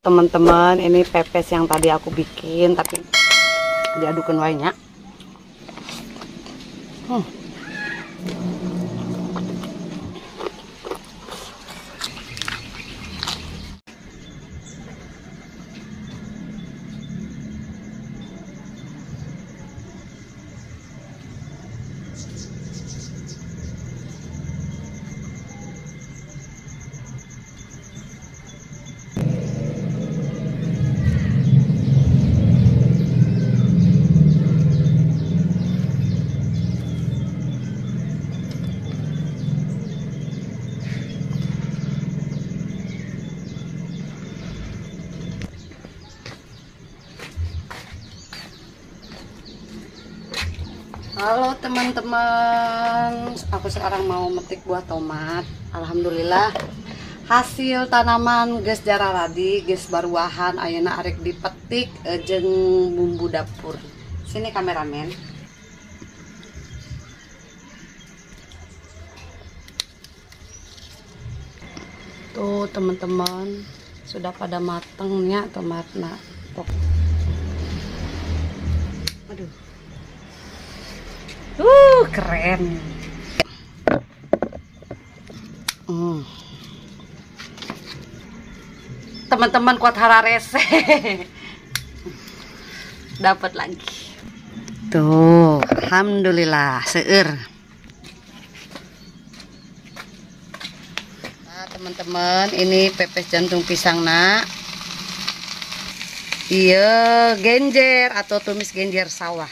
teman-teman, ini pepes yang tadi aku bikin tapi diadukan wainya. Halo teman-teman, aku sekarang mau metik buah tomat. Alhamdulillah hasil tanaman geus jararadi, geus baruahan, ayeuna arek dipetik jeung bumbu dapur. Sini kameramen. Tuh teman-teman, sudah pada matengnya tomatna. Aduh. Keren. Teman-teman kuat hararese. Dapat lagi. Tuh, alhamdulillah seueur. Nah, teman-teman, ini pepes jantung pisangna. Iya, genjer atau tumis genjer sawah.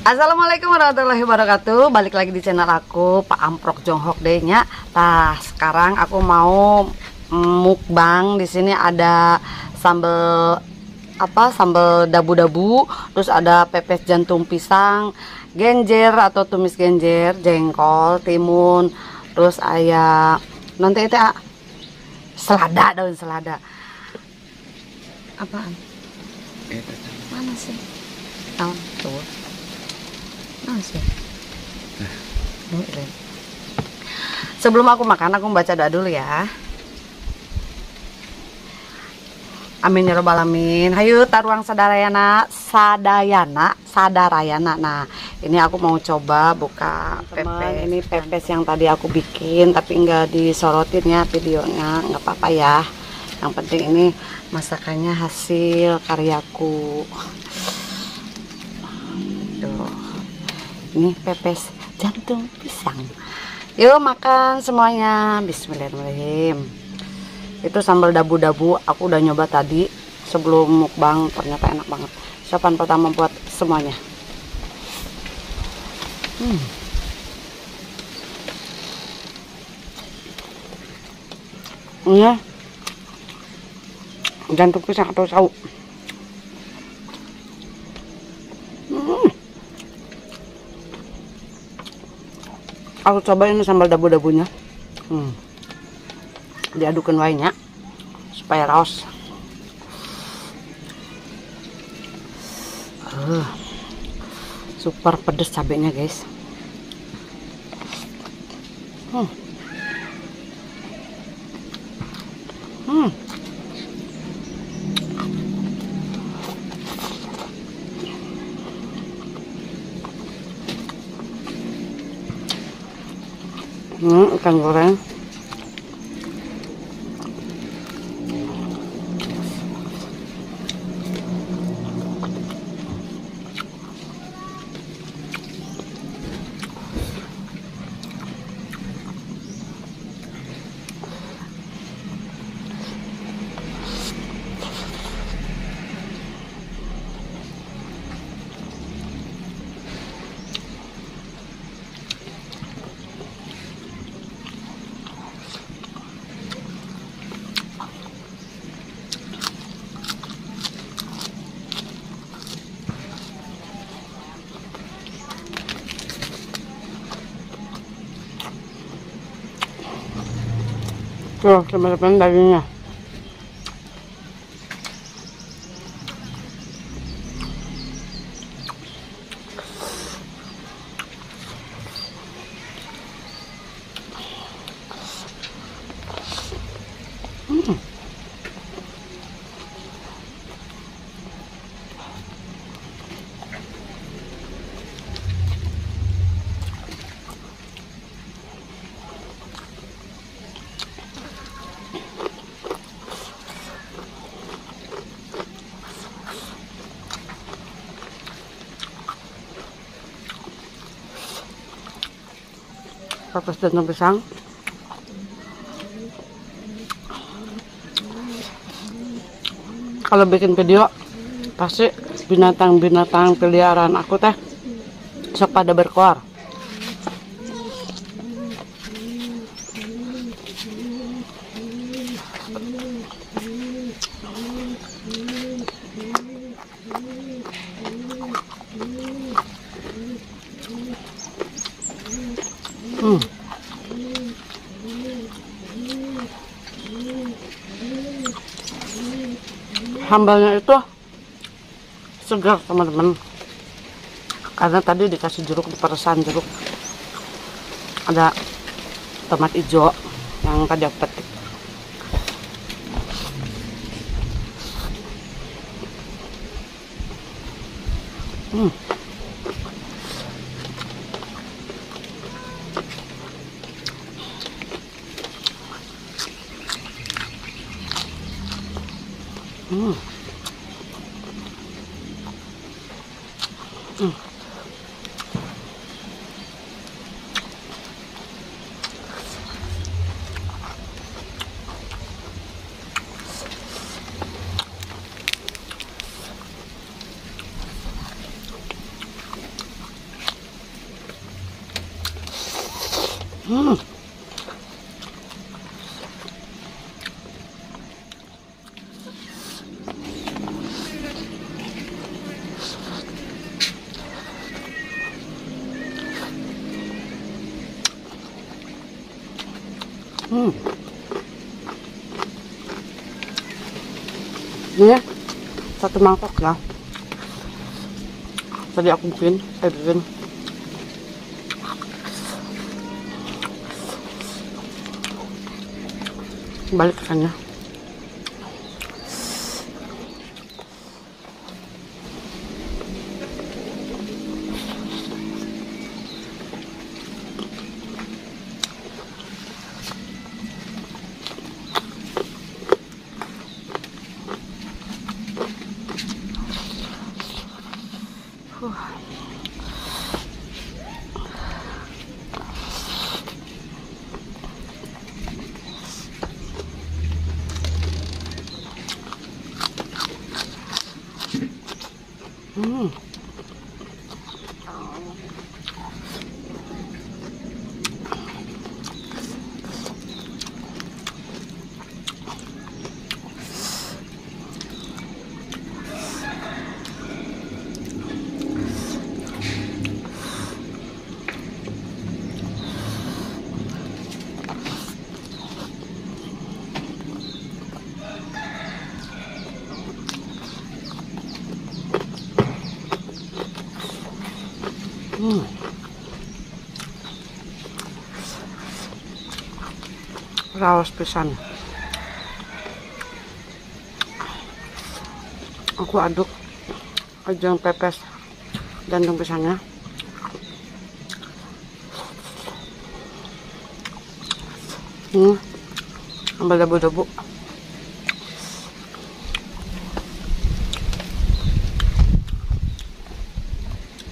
Assalamualaikum warahmatullahi wabarakatuh. Balik lagi di channel aku, Pak Amprok Jonghok deh nya. Nah, sekarang aku mau mukbang. Di sini ada sambal sambal dabu-dabu, terus ada pepes jantung pisang, genjer atau tumis genjer, jengkol, timun, terus aya nanti itu selada, daun selada. Apaan? Mana sih? Daun tuh. Sebelum aku makan, aku baca doa dulu ya. Amin ya robbal alamin. Hayu taruang sadarayana. Nah, ini aku mau coba buka pepes. Ini pepes yang tadi aku bikin tapi enggak disorotin ya videonya, nggak apa-apa ya. Yang penting ini masakannya hasil karyaku. Tuh. Ini pepes jantung pisang. Yuk makan semuanya. Bismillahirrahmanirrahim. Itu sambal dabu-dabu aku udah nyoba tadi sebelum mukbang, ternyata enak banget. Siapaan pertama buat semuanya. Ini jantung pisang atau sawu. Aku coba ini sambal dabu-dabunya. Diadukan wainya supaya raos. Super pedes cabenya, guys. Ikan goreng. Tuh teman-teman dagingnya. Pepes dan pisang. Kalau bikin video pasti binatang-binatang peliharaan aku teh sok pada berkoar. Sambalnya itu segar teman-teman, karena tadi dikasih jeruk, diperesan jeruk, ada tomat hijau yang tadi aku petik. Ini satu mangkok ya. Tadi aku bikin, balik ikannya. Raos pisan. Aku aduk ajang pepes jantung pisangnya. Ambil debu-debu.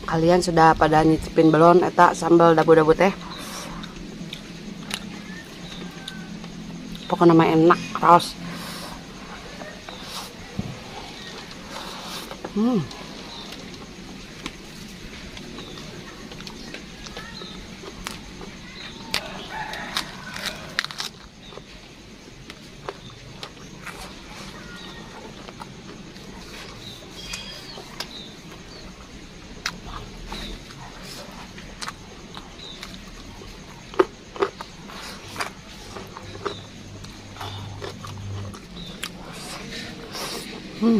Kalian sudah pada nyicipin belum eta sambal dabu-dabu teh? Pokoknya nama enak, raos. Hmm.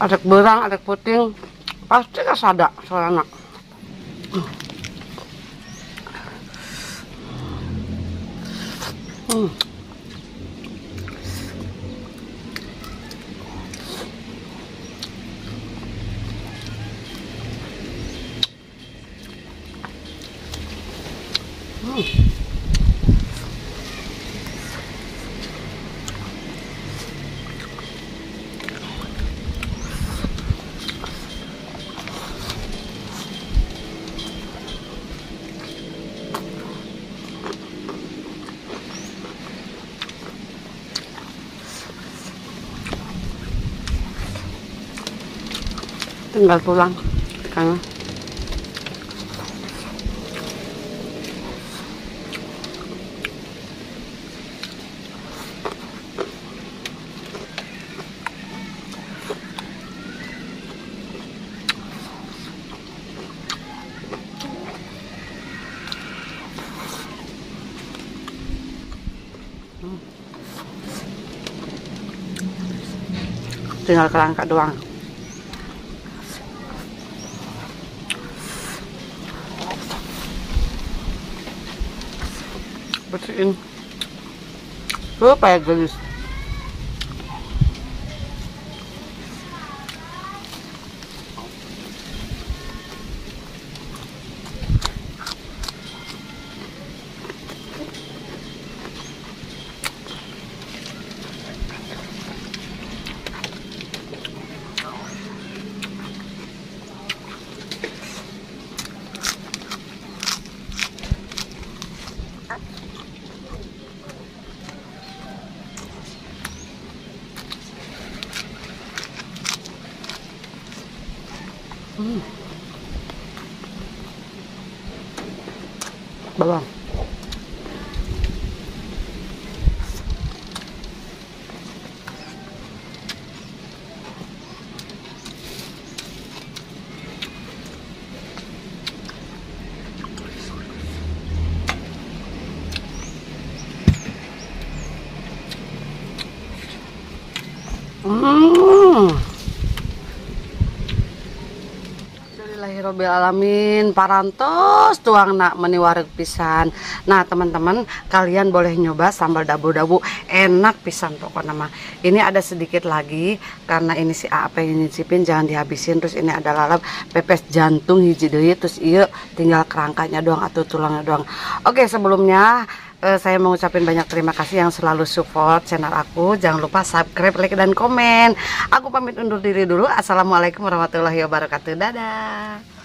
Adek berang, adek puting, pasti kasada soalnya. Tinggal tulang kan. Tinggal kerangka doang. Bersihin supaya gelis. Bawang. Alamin parantos tuang nak meniwareg pisan. Nah teman-teman, kalian boleh nyoba sambal dabu-dabu, enak pisan pokoknya mah. Ini ada sedikit lagi karena ini si A pengen nyicipin, jangan dihabisin. Terus ini ada lalap pepes jantung hiji deui, terus iya tinggal kerangkanya doang atau tulangnya doang. Oke, sebelumnya saya mengucapkan banyak terima kasih yang selalu support channel aku. Jangan lupa subscribe, like, dan komen. Aku pamit undur diri dulu. Assalamualaikum warahmatullahi wabarakatuh. Dadah.